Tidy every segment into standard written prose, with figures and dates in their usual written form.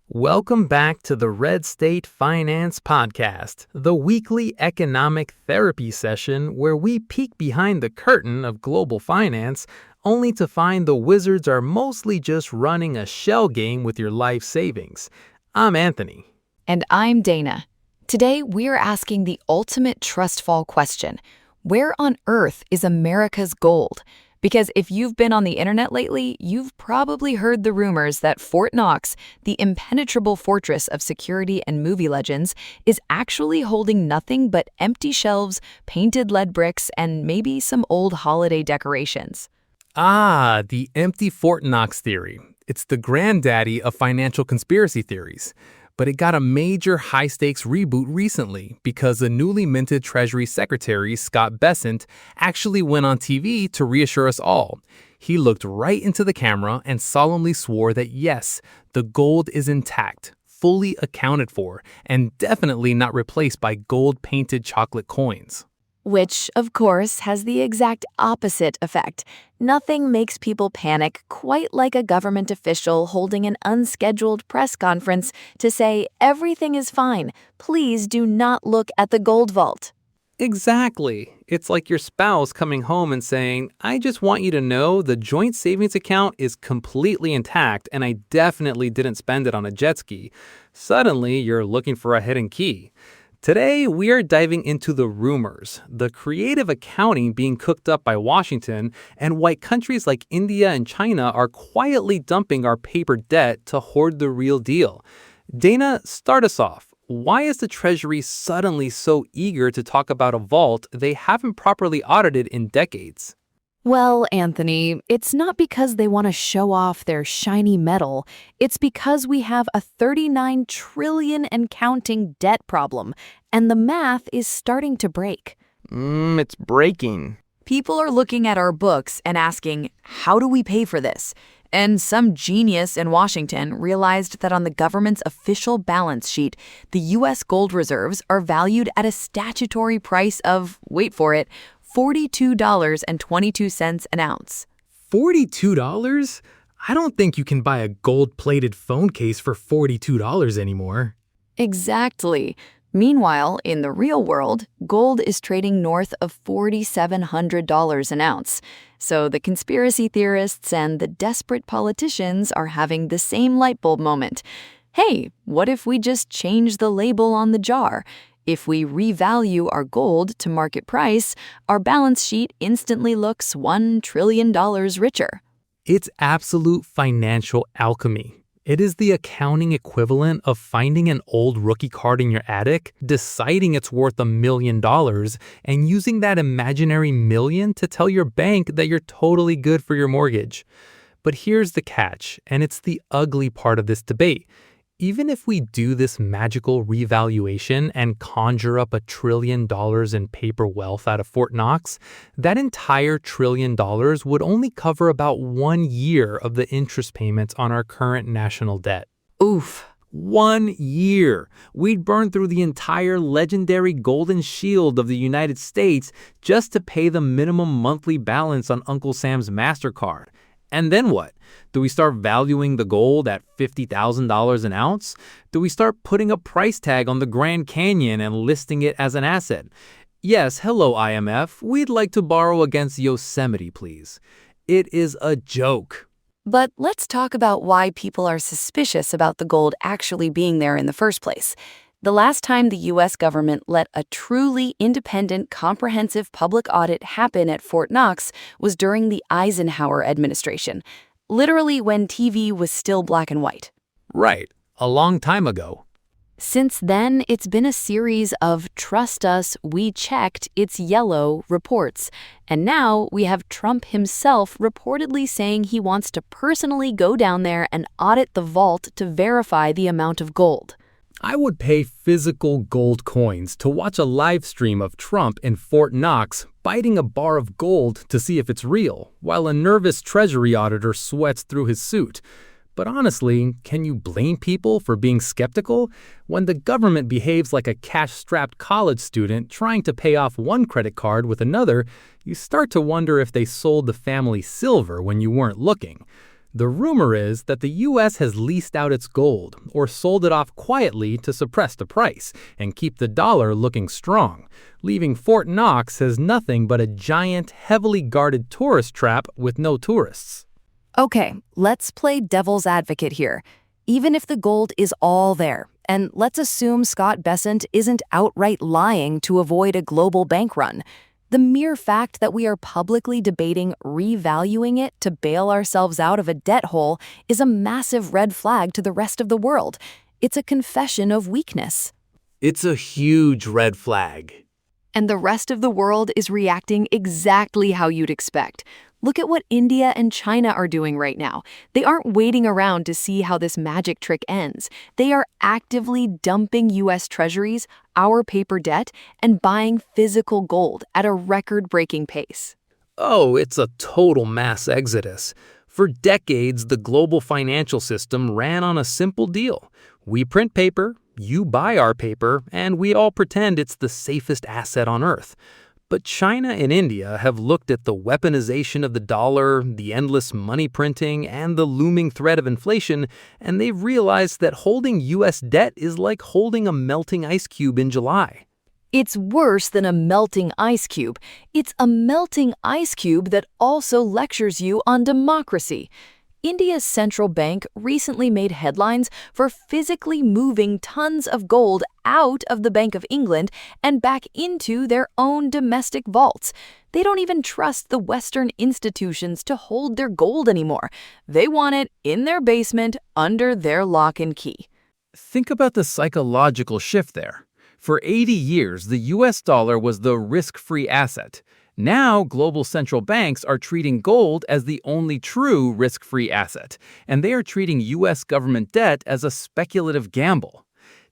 Welcome back to the Red State Finance Podcast, the weekly economic therapy session where we peek behind the curtain of global finance only to find the wizards are mostly just running a shell game with your life savings. I'm Anthony. And I'm Dana. Today, we're asking the ultimate trust fall question. Where on earth is America's gold? Because if you've been on the internet lately, you've probably heard the rumors that Fort Knox, the impenetrable fortress of security and movie legends, is actually holding nothing but empty shelves, painted lead bricks, and maybe some old holiday decorations. Ah, the empty Fort Knox theory. It's the granddaddy of financial conspiracy theories. But it got a major high-stakes reboot recently because the newly minted Treasury Secretary, Scott Bessent, actually went on TV to reassure us all. He looked right into the camera and solemnly swore that yes, the gold is intact, fully accounted for, and definitely not replaced by gold-painted chocolate coins. Which, of course, has the exact opposite effect. Nothing makes people panic quite like a government official holding an unscheduled press conference to say, everything is fine, please do not look at the gold vault. Exactly. It's like your spouse coming home and saying, I just want you to know the joint savings account is completely intact and I definitely didn't spend it on a jet ski. Suddenly, you're looking for a hidden key. Today, we are diving into the rumors, the creative accounting being cooked up by Washington, and why countries like India and China are quietly dumping our paper debt to hoard the real deal. Dana, start us off. Why is the Treasury suddenly so eager to talk about a vault they haven't properly audited in decades? Well, Anthony, it's not because they want to show off their shiny metal. It's because we have a 39 trillion and counting debt problem, and the math is starting to break. It's breaking. People are looking at our books and asking, how do we pay for this? And some genius in Washington realized that on the government's official balance sheet, the U.S. gold reserves are valued at a statutory price of, wait for it, $42.22 an ounce. $42? I don't think you can buy a gold-plated phone case for $42 anymore. Exactly. Meanwhile, in the real world, gold is trading north of $4,700 an ounce. So the conspiracy theorists and the desperate politicians are having the same light bulb moment. Hey, what if we just change the label on the jar? If we revalue our gold to market price, our balance sheet instantly looks $1 trillion richer. It's absolute financial alchemy. It is the accounting equivalent of finding an old rookie card in your attic, deciding it's worth $1 million, and using that imaginary million to tell your bank that you're totally good for your mortgage. But here's the catch, and it's the ugly part of this debate. Even if we do this magical revaluation and conjure up $1 trillion in paper wealth out of Fort Knox, that entire $1 trillion would only cover about 1 year of the interest payments on our current national debt. Oof. 1 year. We'd burn through the entire legendary golden shield of the United States just to pay the minimum monthly balance on Uncle Sam's MasterCard. And then what? Do we start valuing the gold at $50,000 an ounce? Do we start putting a price tag on the Grand Canyon and listing it as an asset? Yes, hello IMF, we'd like to borrow against Yosemite, please. It is a joke. But let's talk about why people are suspicious about the gold actually being there in the first place. The last time the U.S. government let a truly independent, comprehensive public audit happen at Fort Knox was during the Eisenhower administration, literally when TV was still black and white. Right, a long time ago. Since then, it's been a series of trust us, we checked, it's yellow reports. And now we have Trump himself reportedly saying he wants to personally go down there and audit the vault to verify the amount of gold. I would pay physical gold coins to watch a live stream of Trump in Fort Knox biting a bar of gold to see if it's real, while a nervous Treasury auditor sweats through his suit. But honestly, can you blame people for being skeptical? When the government behaves like a cash-strapped college student trying to pay off one credit card with another, you start to wonder if they sold the family silver when you weren't looking. The rumor is that the US has leased out its gold or sold it off quietly to suppress the price and keep the dollar looking strong, leaving Fort Knox as nothing but a giant, heavily guarded tourist trap with no tourists. Okay, let's play devil's advocate here. Even if the gold is all there, and let's assume Scott Bessent isn't outright lying to avoid a global bank run, the mere fact that we are publicly debating revaluing it to bail ourselves out of a debt hole is a massive red flag to the rest of the world. It's a confession of weakness. It's a huge red flag. And the rest of the world is reacting exactly how you'd expect. Look at what India and China are doing right now. They aren't waiting around to see how this magic trick ends. They are actively dumping U.S. treasuries, our paper debt, and buying physical gold at a record-breaking pace. Oh, it's a total mass exodus. For decades, the global financial system ran on a simple deal. We print paper, you buy our paper, and we all pretend it's the safest asset on earth. But China and India have looked at the weaponization of the dollar, the endless money printing, and the looming threat of inflation, and they've realized that holding U.S. debt is like holding a melting ice cube in July. It's worse than a melting ice cube. It's a melting ice cube that also lectures you on democracy. India's central bank recently made headlines for physically moving tons of gold out of the Bank of England and back into their own domestic vaults. They don't even trust the Western institutions to hold their gold anymore. They want it in their basement under their lock and key. Think about the psychological shift there. For 80 years, the U.S. dollar was the risk-free asset. Now, global central banks are treating gold as the only true risk-free asset, and they are treating U.S. government debt as a speculative gamble.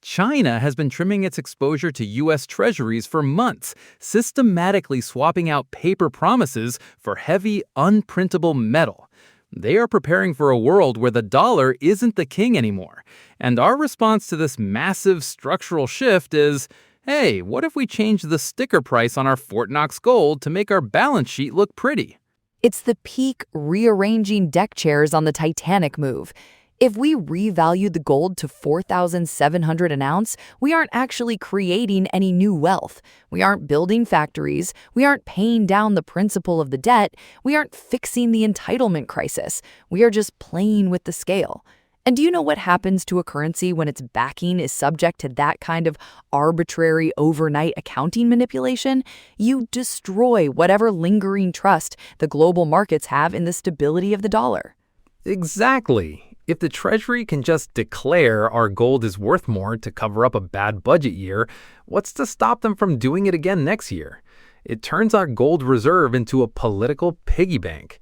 China has been trimming its exposure to U.S. treasuries for months, systematically swapping out paper promises for heavy, unprintable metal. They are preparing for a world where the dollar isn't the king anymore. And our response to this massive structural shift is, hey, what if we change the sticker price on our Fort Knox gold to make our balance sheet look pretty? It's the peak rearranging deck chairs on the Titanic move. If we revalue the gold to $4,700 an ounce, we aren't actually creating any new wealth. We aren't building factories. We aren't paying down the principal of the debt. We aren't fixing the entitlement crisis. We are just playing with the scale. And do you know what happens to a currency when its backing is subject to that kind of arbitrary overnight accounting manipulation? You destroy whatever lingering trust the global markets have in the stability of the dollar. Exactly. If the Treasury can just declare our gold is worth more to cover up a bad budget year, what's to stop them from doing it again next year? It turns our gold reserve into a political piggy bank.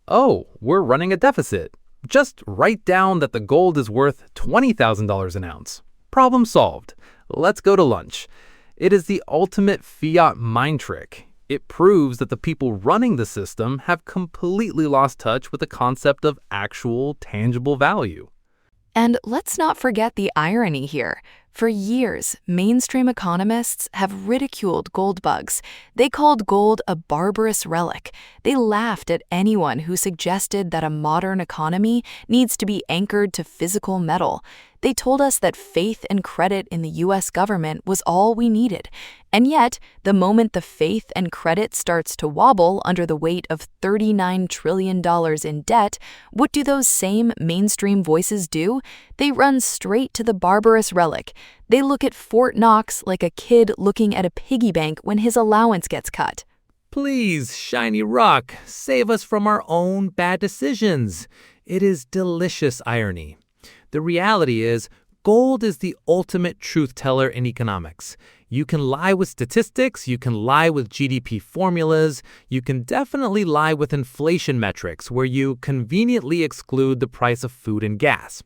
Oh, we're running a deficit. Just write down that the gold is worth $20,000 an ounce. Problem solved. Let's go to lunch. It is the ultimate fiat mind trick. It proves that the people running the system have completely lost touch with the concept of actual, tangible value. And let's not forget the irony here. For years, mainstream economists have ridiculed gold bugs. They called gold a barbarous relic. They laughed at anyone who suggested that a modern economy needs to be anchored to physical metal. They told us that faith and credit in the U.S. government was all we needed. And yet, the moment the faith and credit starts to wobble under the weight of $39 trillion in debt, what do those same mainstream voices do? They run straight to the barbarous relic. They look at Fort Knox like a kid looking at a piggy bank when his allowance gets cut. Please, shiny rock, save us from our own bad decisions. It is delicious irony. The reality is, gold is the ultimate truth teller in economics. You can lie with statistics, you can lie with GDP formulas, you can definitely lie with inflation metrics where you conveniently exclude the price of food and gas.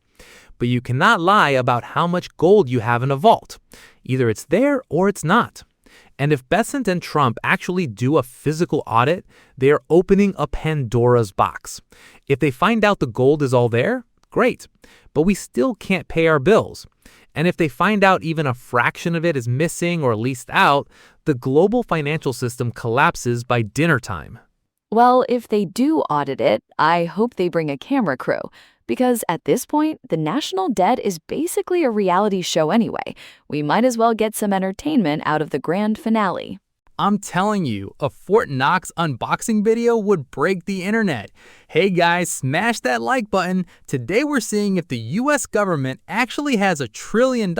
But you cannot lie about how much gold you have in a vault. Either it's there or it's not. And if Bessent and Trump actually do a physical audit, they are opening a Pandora's box. If they find out the gold is all there, great, but we still can't pay our bills. And if they find out even a fraction of it is missing or leased out, the global financial system collapses by dinner time. Well, if they do audit it, I hope they bring a camera crew. Because at this point, the national debt is basically a reality show anyway. We might as well get some entertainment out of the grand finale. I'm telling you, a Fort Knox unboxing video would break the internet. Hey guys, smash that like button. Today we're seeing if the US government actually has $1 trillion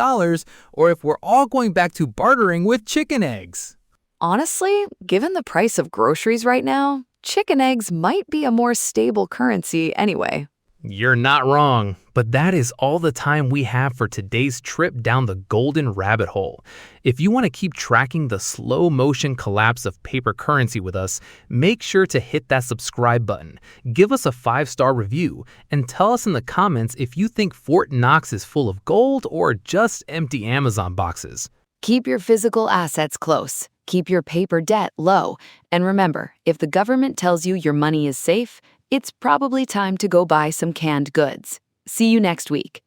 or if we're all going back to bartering with chicken eggs. Honestly, given the price of groceries right now, chicken eggs might be a more stable currency anyway. You're not wrong, but that is all the time we have for today's trip down the golden rabbit hole. If you want to keep tracking the slow motion collapse of paper currency with us, make sure to hit that subscribe button, give us a 5-star review, and tell us in the comments if you think Fort Knox is full of gold or just empty Amazon boxes. Keep your physical assets close. Keep your paper debt low. And remember, if the government tells you your money is safe, it's probably time to go buy some canned goods. See you next week.